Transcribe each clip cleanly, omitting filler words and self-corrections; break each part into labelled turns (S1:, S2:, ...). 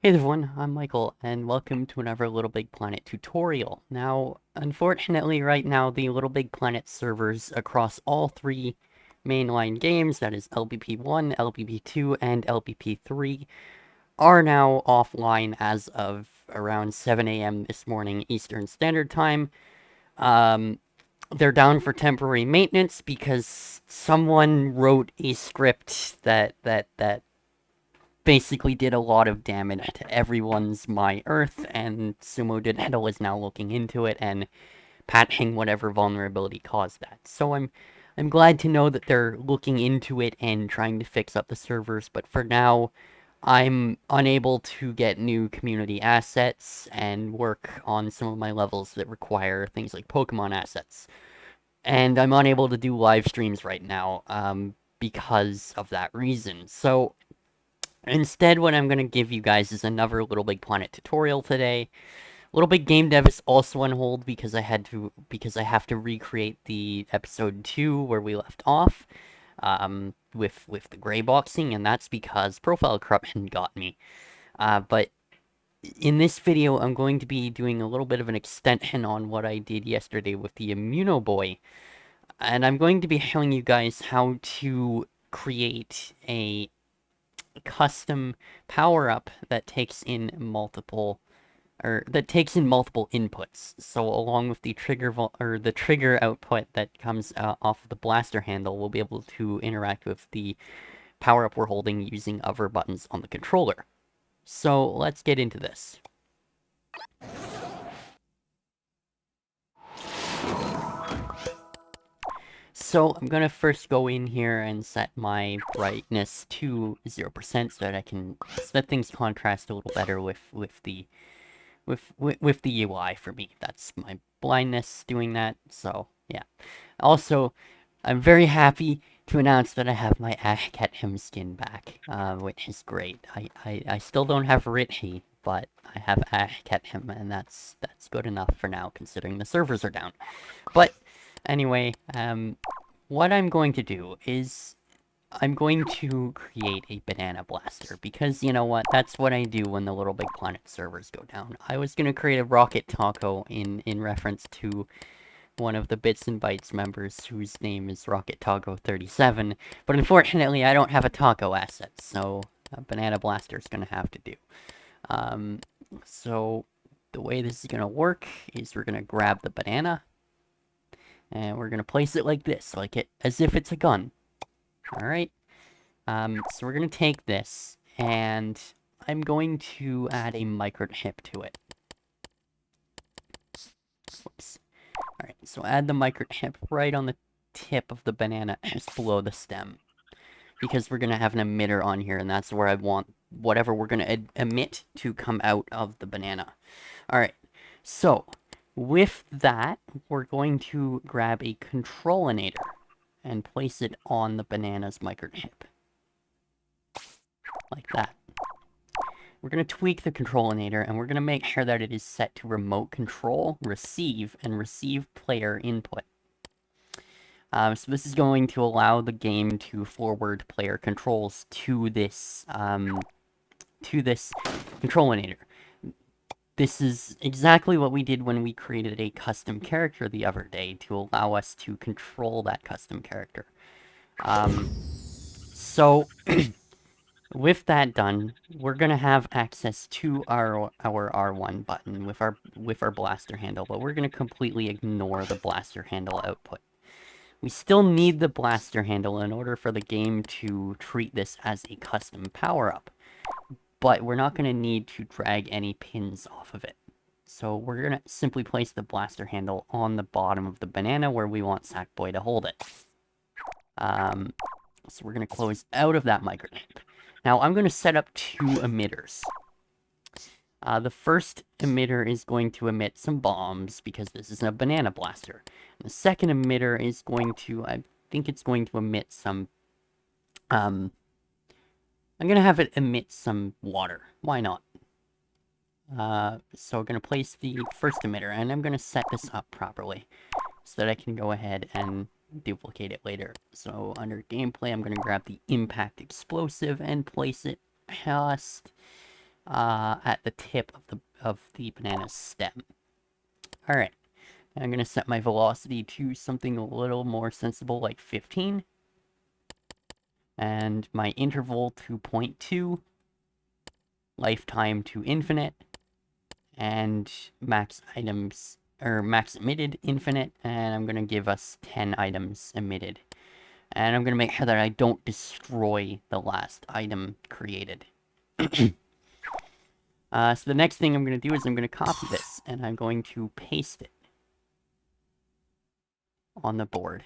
S1: Hey everyone, I'm Michael, and welcome to another LittleBigPlanet tutorial. Now, unfortunately, right now, the LittleBigPlanet servers across all three mainline games, that is LBP1, LBP2, and LBP3, are now offline as of around 7 a.m. this morning Eastern Standard Time. Um, they're down for temporary maintenance because someone wrote a script that basically did a lot of damage to everyone's My Earth, and Sumo Digital is now looking into it and patching whatever vulnerability caused that. So I'm glad to know that they're looking into it and trying to fix up the servers, but for now, I'm unable to get new community assets and work on some of my levels that require things like Pokemon assets. And I'm unable to do live streams right now, because of that reason. So instead, what I'm going to give you guys is another LittleBigPlanet tutorial today. Little Big Game Dev is also on hold because I have to recreate the episode 2 where we left off, with the gray boxing, and that's because profile corruption got me. But in this video, I'm going to be doing a little bit of an extension on what I did yesterday with the Immuno Boy, and I'm going to be showing you guys how to create a custom power-up that takes in multiple inputs. So along with the the trigger output that comes off of the blaster handle, we'll be able to interact with the power-up we're holding using other buttons on the controller. So let's get into this. So I'm gonna first go in here and set my brightness to 0% so that I can set things contrast a little better with the UI for me. That's my blindness doing that, so yeah. Also, I'm very happy to announce that I have my Ash Ketchum skin back, which is great. I still don't have Richie, but I have Ash Ketchum, and that's good enough for now, considering the servers are down. But anyway, what I'm going to do is I'm going to create a banana blaster, because you know what? That's what I do when the LittleBigPlanet servers go down. I was gonna create a rocket taco in reference to one of the Bits and Bytes members whose name is Rocket Taco 37, but unfortunately I don't have a taco asset, so a banana blaster is gonna have to do. Um, so the way this is gonna work is we're gonna grab the banana, and we're gonna place it like this, as if it's a gun. Alright? So we're gonna take this, and I'm going to add a microchip to it. Whoops. Alright, so add the microchip right on the tip of the banana, just below the stem. Because we're gonna have an emitter on here, and that's where I want whatever we're gonna emit to come out of the banana. Alright, so with that, we're going to grab a controlinator and place it on the banana's microchip. Like that. We're going to tweak the controlinator, and we're going to make sure that it is set to remote control, receive, and receive player input. So this is going to allow the game to forward player controls to this controlinator. This is exactly what we did when we created a custom character the other day to allow us to control that custom character. So with that done, we're gonna have access to our R1 button with our blaster handle, but we're gonna completely ignore the blaster handle output. We still need the blaster handle in order for the game to treat this as a custom power-up, but we're not gonna need to drag any pins off of it. So we're gonna simply place the blaster handle on the bottom of the banana where we want Sackboy to hold it. So we're gonna close out of that microchip. Now I'm gonna set up two emitters. The first emitter is going to emit some bombs, because this is a banana blaster. And the second emitter is going to, I think it's going to emit some, I'm gonna have it emit some water. Why not? So we're gonna place the first emitter, and I'm gonna set this up properly, so that I can go ahead and duplicate it later. So under gameplay, I'm gonna grab the impact explosive and place it just at the tip of the banana stem. Alright, I'm gonna set my velocity to something a little more sensible, like 15. And my interval to 0.2. Lifetime to infinite. And max items, or max emitted infinite. And I'm gonna give us 10 items emitted. And I'm gonna make sure that I don't destroy the last item created. So the next thing I'm going to do is I'm going to copy this, and I'm going to paste it on the board.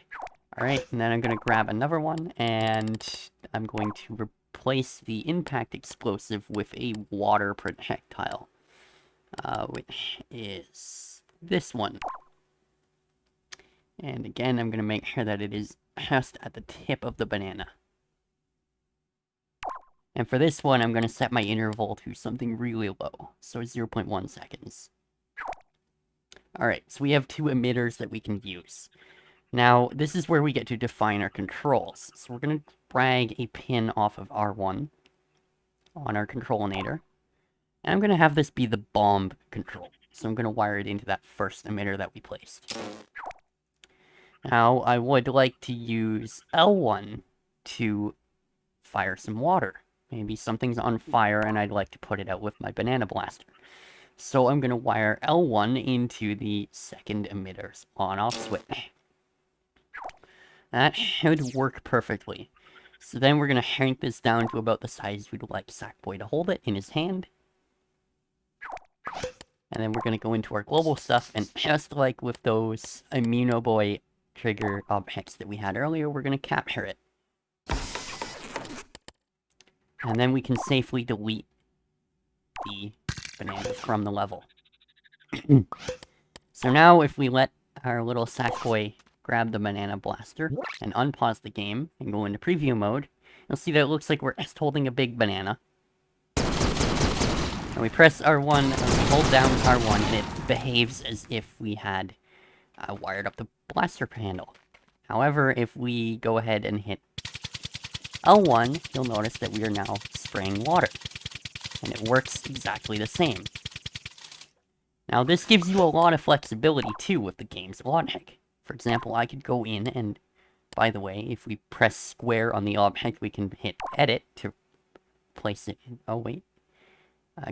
S1: Alright, and then I'm going to grab another one, and I'm going to replace the impact explosive with a water projectile, which is this one. And again, I'm going to make sure that it is just at the tip of the banana. And for this one, I'm going to set my interval to something really low, so 0.1 seconds. Alright, so we have 2 emitters that we can use. Now, this is where we get to define our controls. So we're going to drag a pin off of R1 on our controlinator. And I'm going to have this be the bomb control. So I'm going to wire it into that first emitter that we placed. Now, I would like to use L1 to fire some water. Maybe something's on fire and I'd like to put it out with my banana blaster. So I'm going to wire L1 into the second emitter's on-off switch. That should work perfectly. So then we're going to shrink this down to about the size we'd like Sackboy to hold it in his hand. And then we're going to go into our global stuff, and just like with those Immunoboy trigger objects that we had earlier, we're going to capture it. And then we can safely delete the banana from the level. So now if we let our little Sackboy grab the banana blaster and unpause the game and go into preview mode, you'll see that it looks like we're just holding a big banana. And we press R1, and we hold down R1, and it behaves as if we had wired up the blaster handle. However, if we go ahead and hit L1, you'll notice that we are now spraying water. And it works exactly the same. Now, this gives you a lot of flexibility, too, with the game's logic. For example, I could go in and, by the way, if we press square on the object, we can hit edit to place it in. Oh, wait.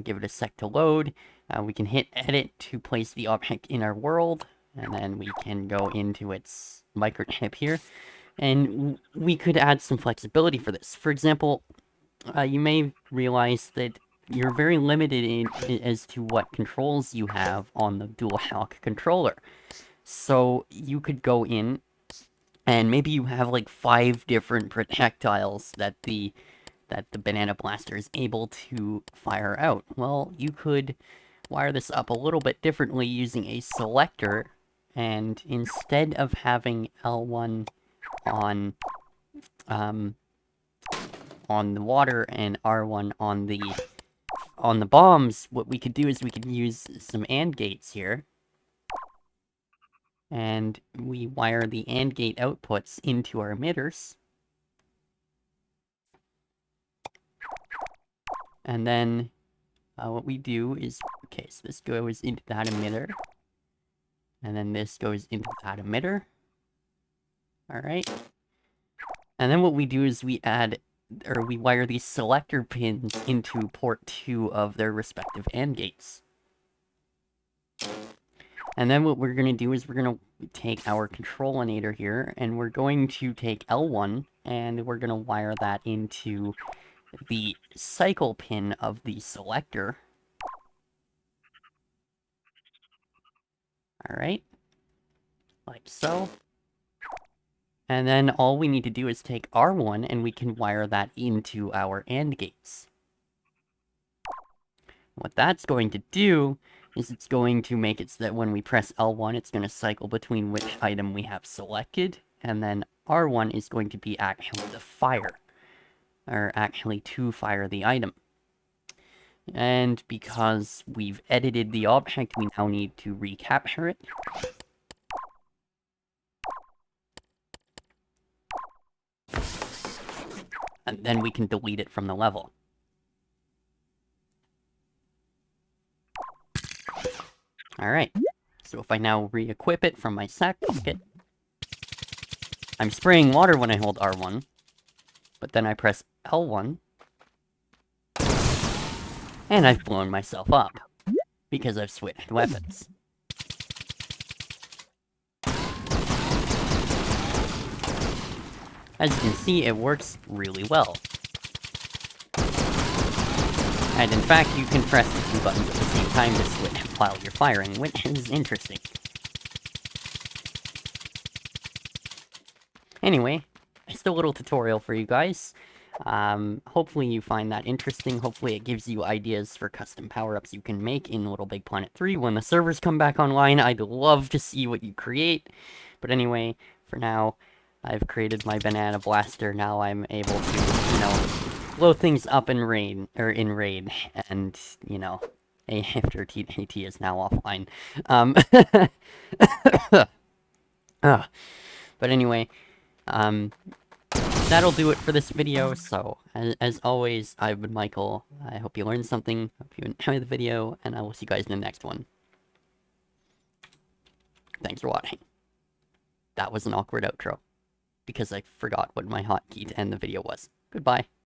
S1: Give it a sec to load. We can hit edit to place the object in our world, and then we can go into its microchip here. And we could add some flexibility for this. For example, you may realize that you're very limited as to what controls you have on the DualShock controller. So you could go in, and maybe you have like 5 different projectiles that the banana blaster is able to fire out. Well, you could wire this up a little bit differently using a selector, and instead of having L1 on the water and R1 on the bombs, what we could do is we could use some AND gates here. And we wire the AND gate outputs into our emitters. And then what we do is, okay, so this goes into that emitter. And then this goes into that emitter. Alright. And then what we do is we wire these selector pins into port 2 of their respective AND gates. And then what we're going to do is we're going to take our controlinator here, and we're going to take L1, and we're going to wire that into the cycle pin of the selector. Alright. Like so. And then all we need to do is take R1, and we can wire that into our AND gates. What that's going to do is it's going to make it so that when we press L1, it's going to cycle between which item we have selected, and then R1 is going to be actually the fire, or actually to fire the item. And because we've edited the object, we now need to recapture it. And then we can delete it from the level. Alright. So if I now re-equip it from my sack pocket, I'm spraying water when I hold R1, but then I press L1, and I've blown myself up, because I've switched weapons. As you can see, it works really well. And in fact, you can press the two buttons at the same time to switch while you're firing, which is interesting. Anyway, just a little tutorial for you guys. Hopefully you find that interesting. Hopefully it gives you ideas for custom power-ups you can make in LittleBigPlanet 3 when the servers come back online. I'd love to see what you create. But anyway, for now, I've created my banana blaster. Now I'm able to, you know, blow things up in rain, and, you know, after AT is now offline. But anyway, that'll do it for this video, so, as always, I've been Michael. I hope you learned something, hope you enjoyed the video, and I will see you guys in the next one. Thanks for watching. That was an awkward outro, because I forgot what my hotkey to end the video was. Goodbye.